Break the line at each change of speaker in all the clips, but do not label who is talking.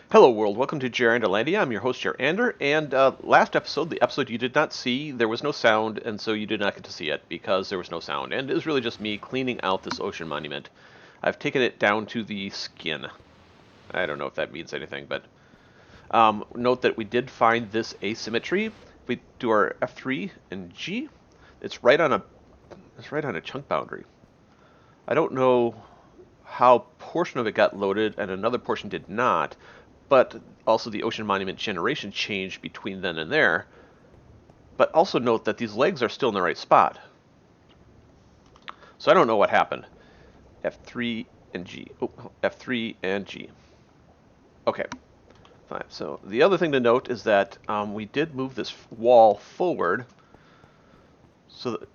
Hello world, welcome to Jeranderlandia. I'm your host Jerander, and last episode, the episode you did not see, there was no sound, and so you did not get to see it because there was no sound. And it was really just me cleaning out this ocean monument. I've taken it down to the skin. I don't know if that means anything, but note that we did find this asymmetry. If we do our F3 and G, it's right on a chunk boundary. I don't know how portion of it got loaded and another portion did not, but also the ocean monument generation changed between then and there. But also note that these legs are still in the right spot. So I don't know what happened. F3 and G. Oh, F3 and G. Okay, fine. So the other thing to note is that we did move this wall forward. So that,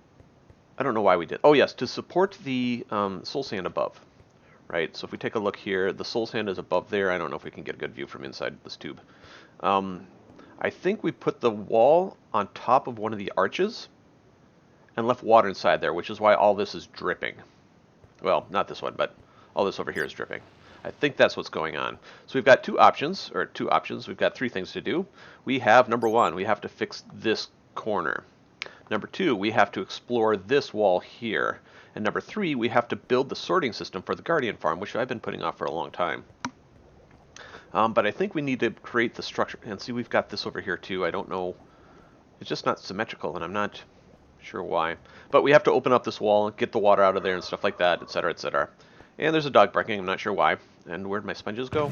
I don't know why we did. Oh yes, to support the soul sand above. Right, so if we take a look here, the soul sand is above there. I don't know if we can get a good view from inside this tube. I think we put the wall on top of one of the arches and left water inside there, which is why all this is dripping. Well, not this one, but all this over here is dripping. I think that's what's going on. So we've got two options. We've got three things to do. We have, number one, we have to fix this corner. Number two, we have to explore this wall here. And number three, we have to build the sorting system for the Guardian farm, which I've been putting off for a long time. But I think we need to create the structure. And see, we've got this over here too. I don't know. It's just not symmetrical, and I'm not sure why. But we have to open up this wall and get the water out of there and stuff like that, etc., etc. And there's a dog barking. I'm not sure why. And where'd my sponges go?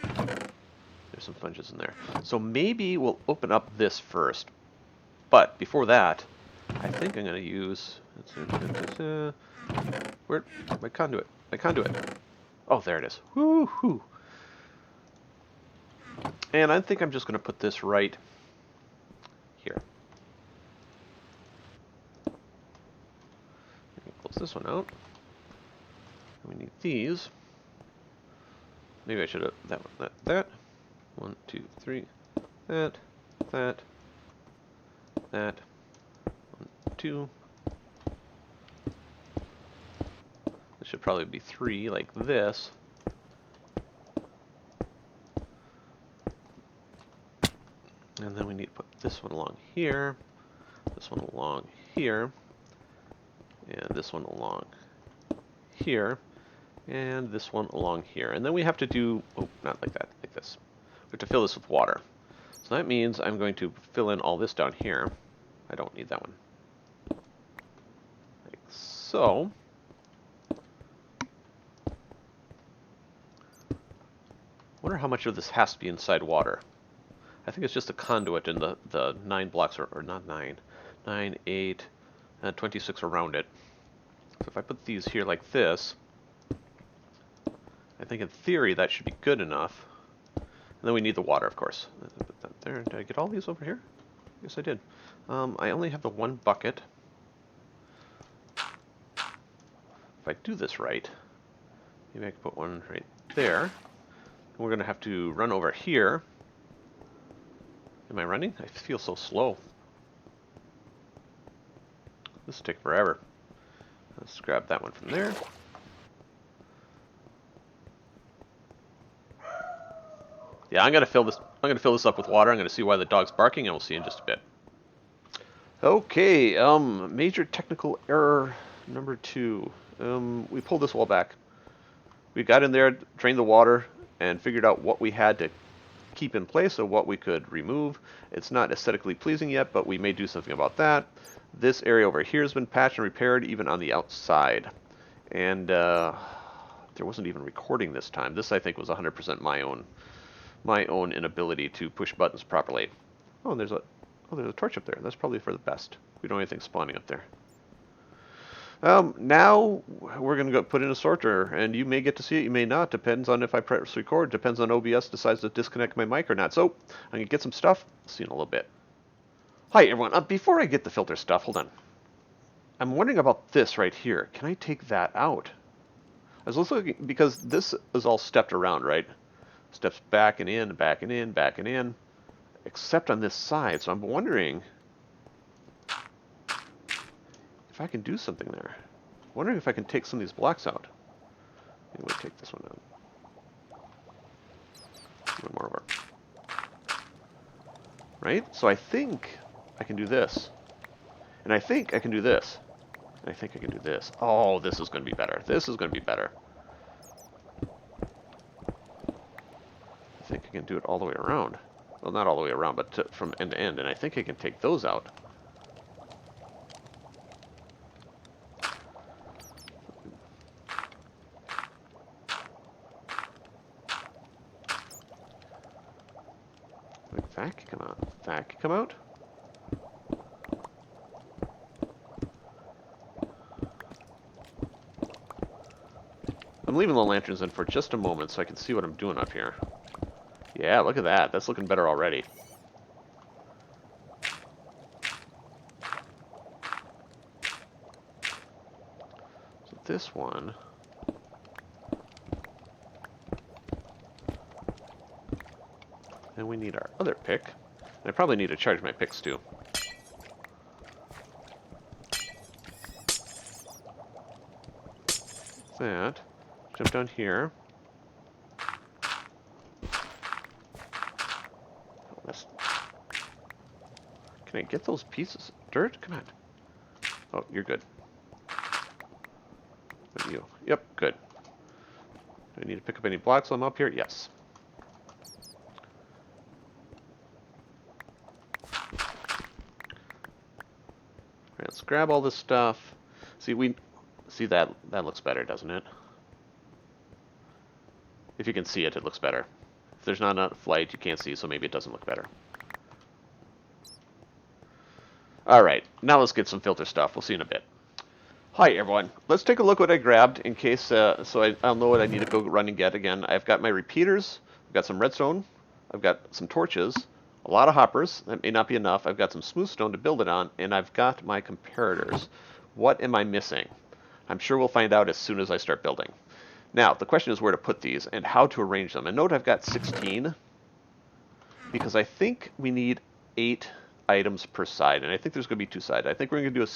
There's some sponges in there. So maybe we'll open up this first. But before that, I think I'm going to use... where? My conduit. My conduit. Oh, there it is. Woo-hoo. And I think I'm just going to put this right here. Close this one out. We need these. Maybe I should have that one, that. 1, 2, 3. That. 1, 2. This should probably be 3, like this. And then we need to put this one along here, this one along here, and this one along here, and this one along here. And then we have to do, oh, not like that, like this. We have to fill this with water. So that means I'm going to fill in all this down here. I don't need that one. Like so. Wonder how much of this has to be inside water. I think it's just a conduit in the 9 blocks, or not 9, 9, 8, and 26 around it. So if I put these here like this, I think in theory that should be good enough. And then we need the water, of course. Put that there. Did I get all these over here? Yes, I did. I only have the one bucket. If I do this right, maybe I can put one right there. And we're going to have to run over here. Am I running? I feel so slow. This will take forever. Let's grab that one from there. Yeah, I'm gonna fill this up with water. I'm gonna see why the dog's barking, and we'll see in just a bit. Okay, major technical error number 2. We pulled this wall back. We got in there, drained the water, and figured out what we had to keep in place or what we could remove. It's not aesthetically pleasing yet, but we may do something about that. This area over here has been patched and repaired, even on the outside. And there wasn't even recording this time. This, I think, was 100% my own inability to push buttons properly. Oh, there's a torch up there. That's probably for the best. We don't have anything spawning up there. Now we're going to go put in a sorter, and you may get to see it, you may not. Depends on if I press record. Depends on OBS decides to disconnect my mic or not. So I'm going to get some stuff. See you in a little bit. Hi, everyone. Before I get the filter stuff, hold on. I'm wondering about this right here. Can I take that out? I was also looking, because this is all stepped around, right? Steps back and in, back and in, back and in, except on this side. So I'm wondering if I can do something there. I'm wondering if I can take some of these blocks out. Maybe we'll take this one out. One more over. Right? So I think I can do this. And I think I can do this. And I think I can do this. Oh, this is going to be better. This is going to be better. I think I can do it all the way around. Well, not all the way around, but from end to end. And I think I can take those out. Wait, that can come out. That can come out. I'm leaving the lanterns in for just a moment so I can see what I'm doing up here. Yeah, look at that. That's looking better already. So this one... And we need our other pick. And I probably need to charge my picks too. That. Jump down here. Can I get those pieces? Dirt? Come on. Oh, you're good. What are you? Yep, good. Do I need to pick up any blocks while I'm up here? Yes. Alright, let's grab all this stuff. See that looks better, doesn't it? If you can see it, it looks better. If there's not enough light, you can't see, so maybe it doesn't look better. Alright, now let's get some filter stuff. We'll see in a bit. Hi everyone. Let's take a look what I grabbed in case, so I'll know what I need to go run and get again. I've got my repeaters, I've got some redstone, I've got some torches, a lot of hoppers, that may not be enough, I've got some smooth stone to build it on, and I've got my comparators. What am I missing? I'm sure we'll find out as soon as I start building. Now, the question is where to put these and how to arrange them. And note I've got 16, because I think we need 8 items per side, and I think there's going to be 2 sides. I think we're going to do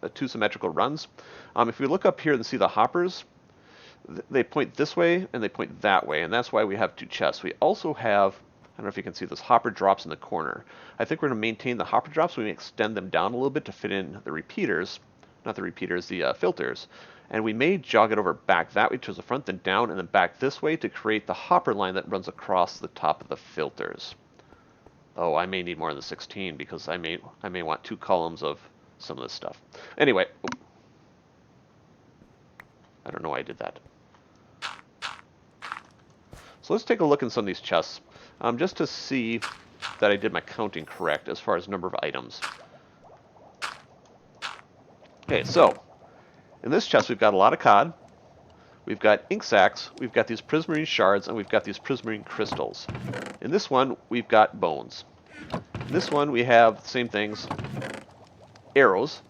a 2 symmetrical runs. If we look up here and see the hoppers, they point this way and they point that way, and that's why we have 2 chests. We also have, I don't know if you can see this, hopper drops in the corner. I think we're going to maintain the hopper drops. We may extend them down a little bit to fit in the repeaters, not the repeaters, the filters. And we may jog it over back that way towards the front, then down, and then back this way to create the hopper line that runs across the top of the filters. Oh, I may need more than 16 because I may want 2 columns of some of this stuff. Anyway, I don't know why I did that. So let's take a look in some of these chests, just to see that I did my counting correct as far as number of items. Okay, so in this chest we've got a lot of cod, we've got ink sacs, we've got these prismarine shards, and we've got these prismarine crystals. In this one we've got bones. In this one we have the same things, arrows,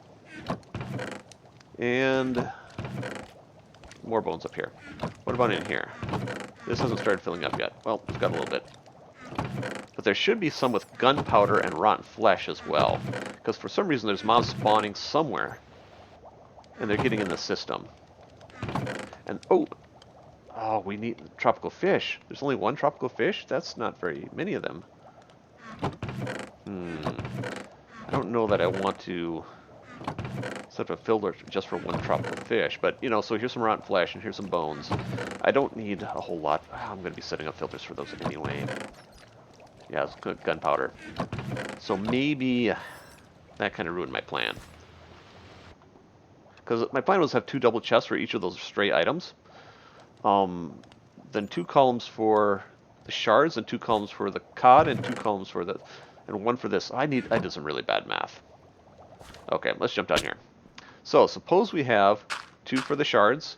and more bones up here. What about in here? This hasn't started filling up yet. Well, it's got a little bit. But there should be some with gunpowder and rotten flesh as well, because for some reason there's mobs spawning somewhere, and they're getting in the system. And oh, we need tropical fish. There's only 1 tropical fish? That's not very many of them. I don't know that I want to set up a filter just for 1 tropical fish, but you know, so here's some rotten flesh and here's some bones. I don't need a whole lot. I'm going to be setting up filters for those anyway. Yeah, it's good gunpowder. So maybe that kind of ruined my plan. Because my plan was to have 2 double chests for each of those stray items. Then 2 columns for the shards, and 2 columns for the cod, and 2 columns for the, and 1 for this. I did some really bad math. Okay, let's jump down here. So suppose we have 2 for the shards,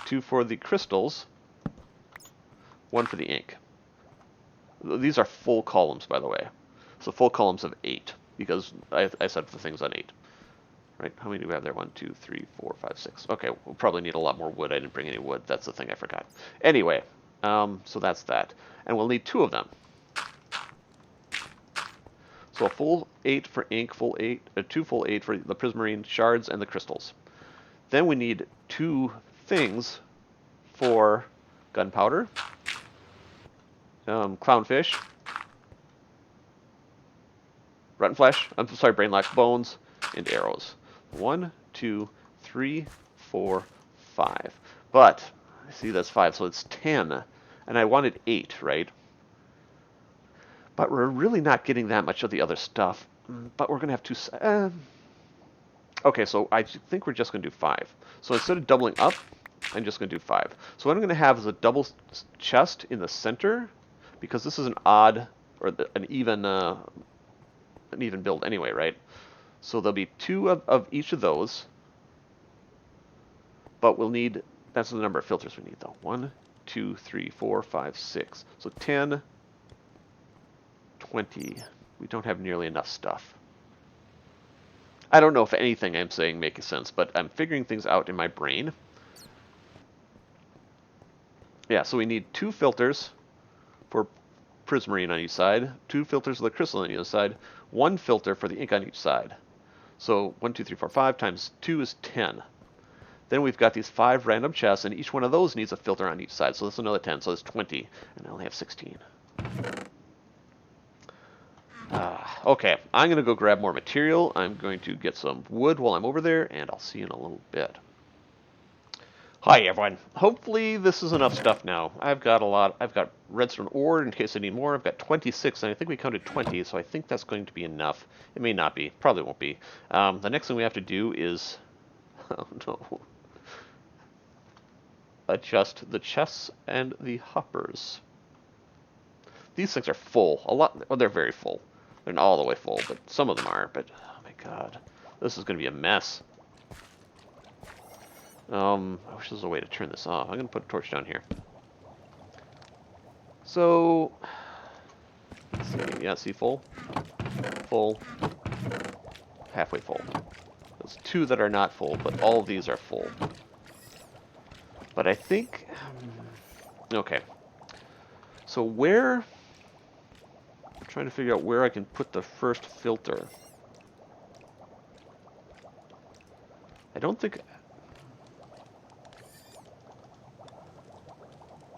2 for the crystals, 1 for the ink. These are full columns, by the way. So full columns of 8, because I set up the things on 8. Right? How many do we have there? 1, 2, 3, 4, 5, 6. Okay, we'll probably need a lot more wood. I didn't bring any wood. That's the thing I forgot. Anyway, so that's that. And we'll need 2 of them. So a full 8 for ink, 2 full 8 for the prismarine shards and the crystals. Then we need 2 things for gunpowder clownfish, rotten flesh, I'm sorry, brain lax, bones, and arrows. 1, 2, 3, 4, 5. But, see, that's 5, so it's 10. And I wanted 8, right? But we're really not getting that much of the other stuff. But we're going to have two... okay, so I think we're just going to do 5. So instead of doubling up, I'm just going to do 5. So what I'm going to have is a double chest in the center, because this is an odd, or an even build anyway, right? So there'll be 2 of each of those, but we'll need, that's the number of filters we need though. 1, 2, 3, 4, 5, 6. So 10, 20. We don't have nearly enough stuff. I don't know if anything I'm saying makes sense, but I'm figuring things out in my brain. Yeah, so we need 2 filters for prismarine on each side, 2 filters for the crystalline on each side, 1 filter for the ink on each side. So 1, 2, 3, 4, 5 times 2 is 10. Then we've got these 5 random chests, and each one of those needs a filter on each side. So that's another 10, so that's 20, and I only have 16. Okay, I'm going to go grab more material. I'm going to get some wood while I'm over there, and I'll see you in a little bit. Hi, everyone. Hopefully this is enough stuff now. I've got redstone ore in case I need more. I've got 26, and I think we counted 20, so I think that's going to be enough. It may not be. Probably won't be. The next thing we have to do is... oh, no. Adjust the chests and the hoppers. These things are full. A lot. Well, they're very full. They're not all the way full, but some of them are. But, oh my god. This is going to be a mess. I wish there was a way to turn this off. I'm going to put a torch down here. So, let's see. Yeah, see, full. Full. Halfway full. There's 2 that are not full, but all of these are full. But I think... okay. So where... I'm trying to figure out where I can put the first filter. I don't think...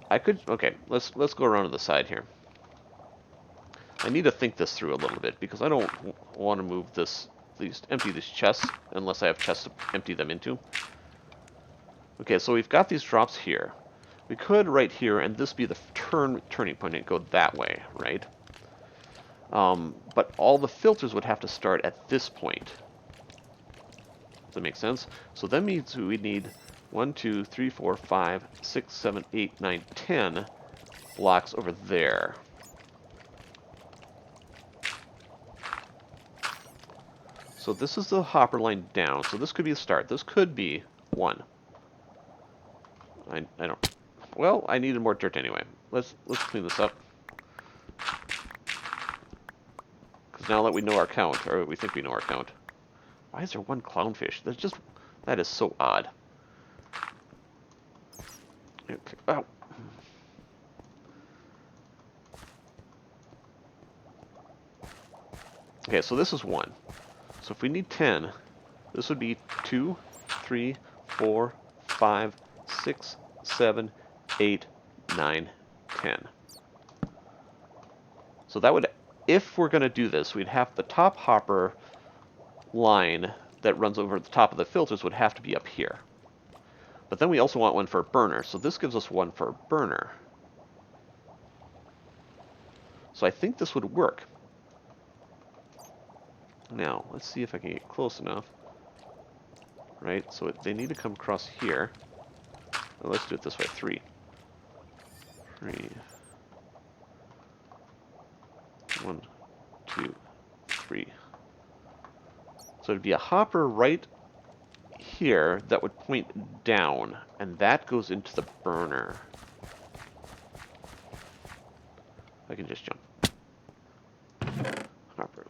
I could... okay, let's go around to the side here. I need to think this through a little bit, because I don't want to move empty these chests, unless I have chests to empty them into. Okay, so we've got these drops here. We could right here, and this be the turning point and go that way, right? But all the filters would have to start at this point. Does that make sense? So that means we need 1, 2, 3, 4, 5, 6, 7, 8, 9, 10 blocks over there. So this is the hopper line down. So this could be a start. This could be 1. I don't... well, I needed more dirt anyway. Let's clean this up. Because now that we know our count, or we think we know our count. Why is there 1 clownfish? That is so odd. Okay. Oh. Okay, so this is 1. So if we need 10, this would be 2, 3, 4, 5, 6, 7, 8, 9, 10. So that would, if we're going to do this, we'd have the top hopper line that runs over the top of the filters would have to be up here. But then we also want 1 for a burner, so this gives us 1 for a burner. So I think this would work. Now, let's see if I can get close enough. Right, so they need to come across here. Well, let's do it this way, 3. 3. 1, 2, 3. So it'd be a hopper right here that would point down, and that goes into the burner. I can just jump. Hopper.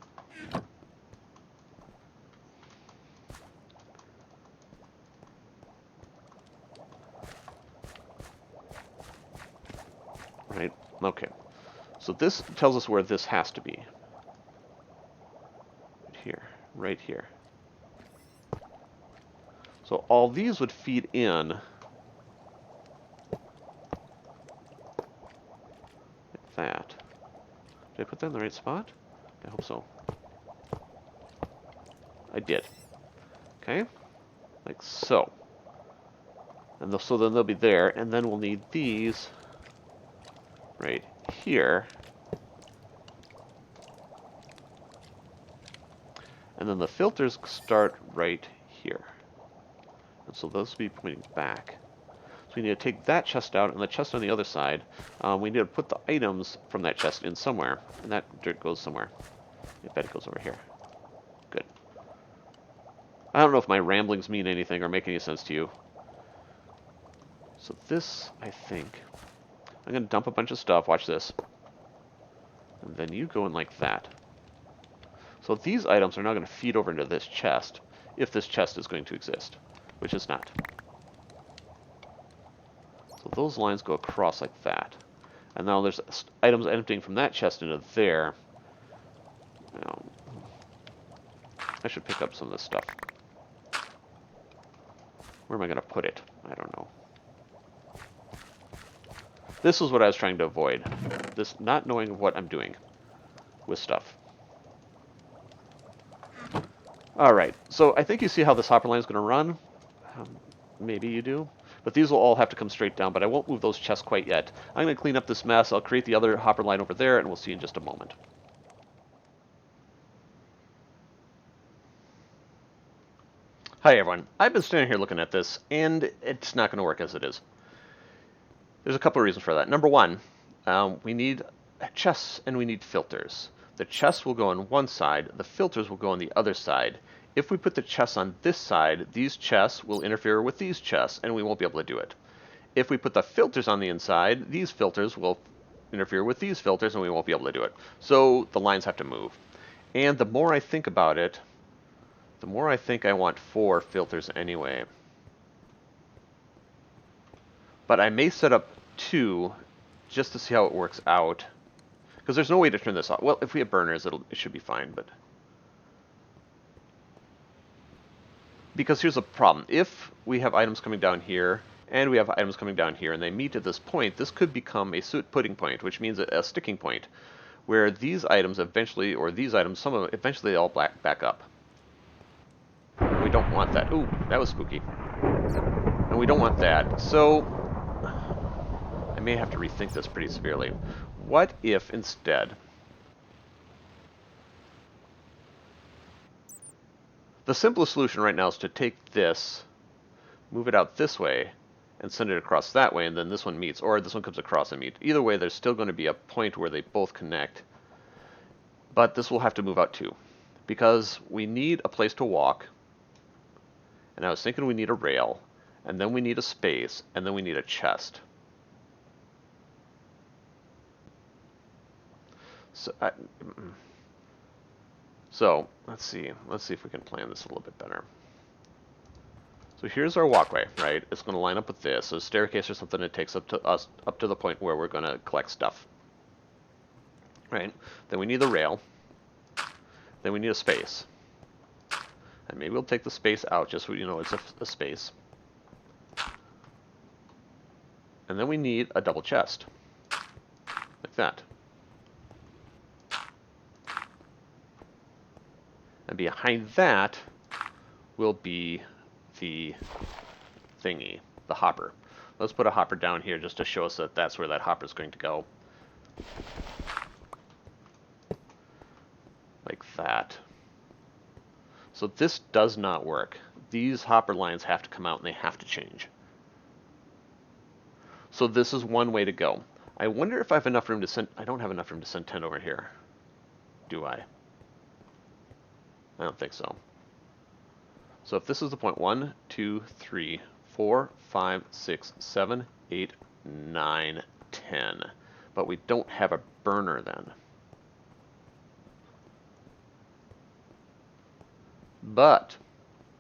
Right, okay. So this tells us where this has to be. Here, right here. So all these would feed in that. Did I put that in the right spot? I hope so. I did. Okay, like so. And so then they'll be there, and then we'll need these right here. And then the filters start right here. And so those will be pointing back. So we need to take that chest out, and the chest on the other side. We need to put the items from that chest in somewhere, and that dirt goes somewhere. I bet it goes over here. Good. I don't know if my ramblings mean anything or make any sense to you. So this, I think, I'm going to dump a bunch of stuff. Watch this. And then you go in like that. So these items are now going to feed over into this chest, if this chest is going to exist, which is not. So those lines go across like that. And now there's items emptying from that chest into there. Now, I should pick up some of this stuff. Where am I going to put it? I don't know. This is what I was trying to avoid. This not knowing what I'm doing with stuff. Alright, so I think you see how this hopper line is going to run. Maybe you do. But these will all have to come straight down, but I won't move those chests quite yet. I'm going to clean up this mess. I'll create the other hopper line over there, and we'll see in just a moment. Hi everyone. I've been standing here looking at this, and it's not going to work as it is. There's a couple of reasons for that. Number one, we need chests and we need filters. The chests will go on one side, the filters will go on the other side. If we put the chests on this side, these chests will interfere with these chests, and we won't be able to do it. If we put the filters on the inside, these filters will interfere with these filters, and we won't be able to do it. So the lines have to move. And the more I think about it, the more I think I want 4 filters anyway. But I may set up 2 just to see how it works out. Because there's no way to turn this off. Well, if we have burners, it should be fine, but... Because here's the problem. If we have items coming down here, and we have items coming down here, and they meet at this point, this could become a soot pudding point, which means a sticking point, where these items eventually, or these items, some of them, eventually they all back up. We don't want that. Ooh, that was spooky. And we don't want that. So, I may have to rethink this pretty severely. What if instead... The simplest solution right now is to take this, move it out this way, and send it across that way, and then this one meets, or this one comes across and meets. Either way, there's still going to be a point where they both connect. But this will have to move out too, because we need a place to walk, and I was thinking we need a rail, and then we need a space, and then we need a chest. So let's see if we can plan this a little bit better. So here's our walkway, right? It's going to line up with this. So a staircase or something that takes up to the point where we're going to collect stuff, right? Then we need the rail. Then we need a space, and maybe we'll take the space out just so you know it's a space. And then we need a double chest, like that. And behind that will be the thingy, the hopper. Let's put a hopper down here just to show us that that's where that hopper is going to go. Like that. So this does not work. These hopper lines have to come out and they have to change. So this is one way to go. I wonder if I have enough room to send... I don't have enough room to send 10 over here. Do I? I don't think so. So if this is the point 1, 2, 3, 4, 5, 6, 7, 8, 9, 10. But we don't have a burner then. But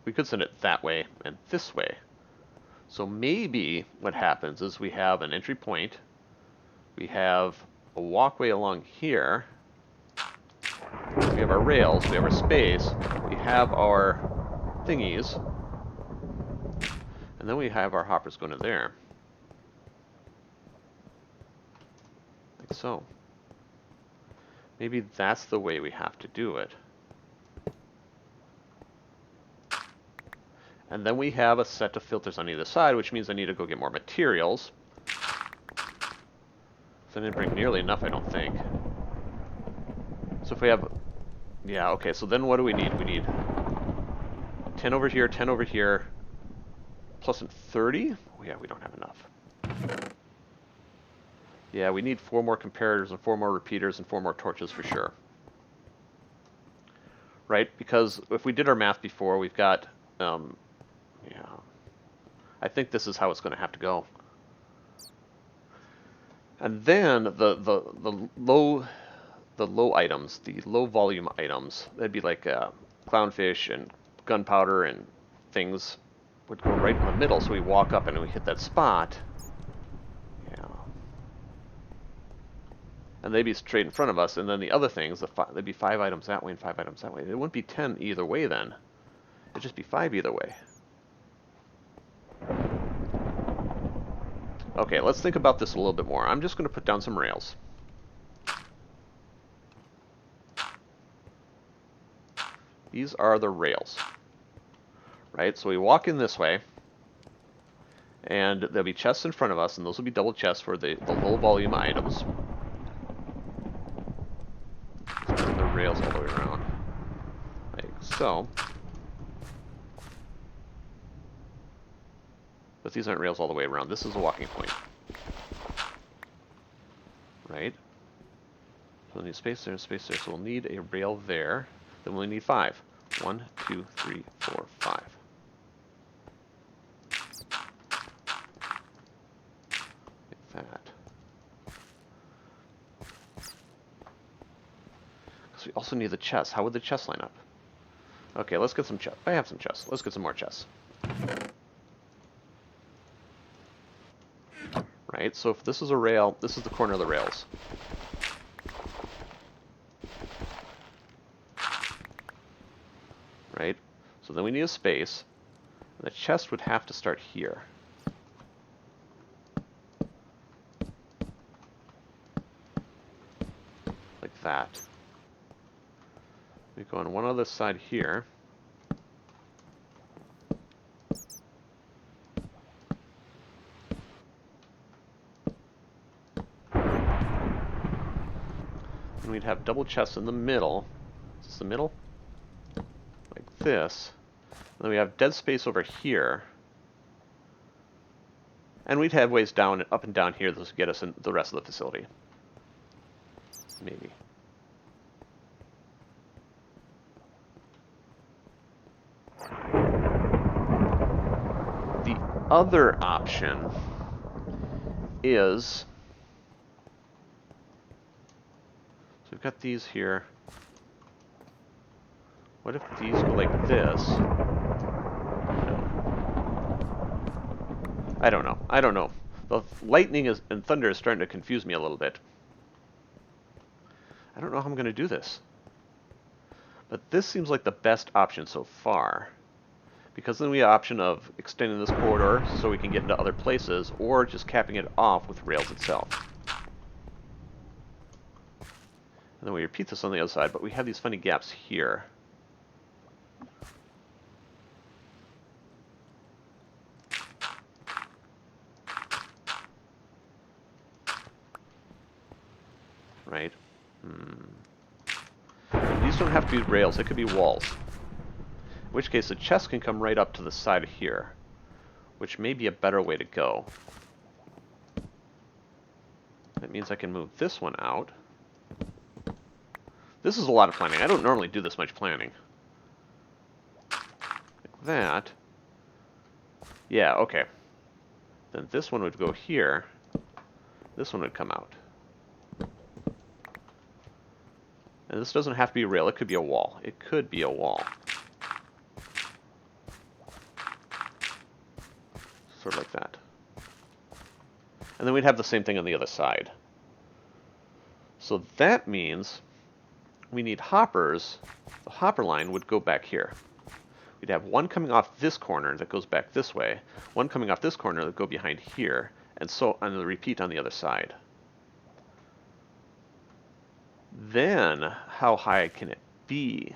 we could send it that way and this way. So maybe what happens is we have an entry point, we have a walkway along here, we have our rails, we have our space, we have our thingies, and then we have our hoppers going to there. Like so. Maybe that's the way we have to do it. And then we have a set of filters on either side, which means I need to go get more materials. So I didn't bring nearly enough, I don't think. So if we have... Yeah, okay, so then what do we need? We need 10 over here, 10 over here, plus 30? Oh yeah, we don't have enough. Yeah, we need 4 more comparators and 4 more repeaters and 4 more torches for sure. Right? Because if we did our math before, we've got... yeah. I think this is how it's going to have to go. And then the low items, the low volume items, that'd be like clownfish and gunpowder and things would go right in the middle. So we walk up and we hit that spot. Yeah. And they'd be straight in front of us. And then the other things, there'd be 5 items that way and 5 items that way. It wouldn't be 10 either way then. It'd just be 5 either way. Okay, let's think about this a little bit more. I'm just going to put down some rails. These are the rails. Right, so we walk in this way, and there'll be chests in front of us, and those will be double chests for the low volume items. The rails all the way around, like so. But these aren't rails all the way around. This is a walking point. Right? So we'll need space there, space there. So we'll need a rail there. Then we'll need 5. 1, 2, 3, 4, 5. Like that. Because we also need the chests. How would the chests line up? Okay, let's get some chests. I have some chests. Let's get some more chests. Right, so if this is a rail, this is the corner of the rails. Right, so then we need a space. And the chest would have to start here. Like that. We go on one other side here. And we'd have double chests in the middle. Is this the middle? Like this. And then we have dead space over here. And we'd have ways down, up and down here that would get us in the rest of the facility. Maybe. The other option is... So we've got these here. What if these go like this? I don't know. I don't know. The lightning and thunder is starting to confuse me a little bit. I don't know how I'm going to do this. But this seems like the best option so far. Because then we have the option of extending this corridor so we can get into other places, or just capping it off with rails itself. And then we repeat this on the other side, but we have these funny gaps here. Right? These don't have to be rails, they could be walls. In which case the chest can come right up to the side of here, which may be a better way to go. That means I can move this one out. This is a lot of planning. I don't normally do this much planning. Like that. Yeah, okay. Then this one would go here. This one would come out. And this doesn't have to be a rail, it could be a wall. It could be a wall. Sort of like that. And then we'd have the same thing on the other side. So that means we need hoppers. The hopper line would go back here. We'd have one coming off this corner that goes back this way, one coming off this corner that go behind here, and so on the repeat on the other side. then how high can it be?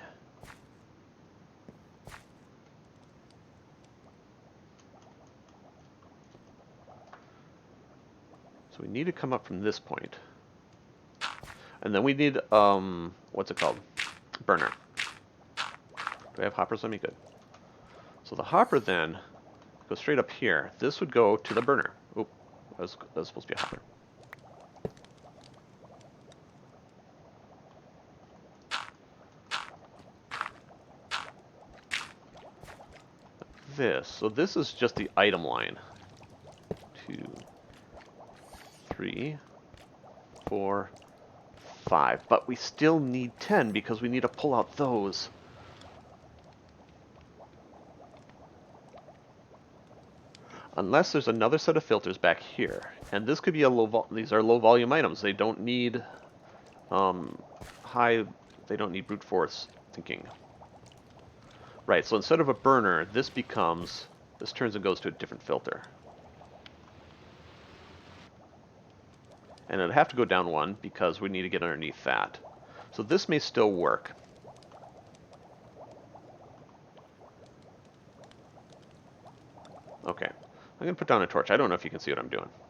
So we need to come up from this point. And then we need, what's it called? Burner. Do I have hoppers on me? Good. So the hopper then goes straight up here. This would go to the burner. Oop, that was supposed to be a hopper. This. So this is just the item line. 2, 3, 4, 5. But we still need 10 because we need to pull out those. Unless there's another set of filters back here. And this could be a these are low volume items. They don't need they don't need brute force thinking. Right, so instead of a burner, this turns and goes to a different filter. And it'd have to go down 1 because we need to get underneath that. So this may still work. Okay, I'm going to put down a torch. I don't know if you can see what I'm doing.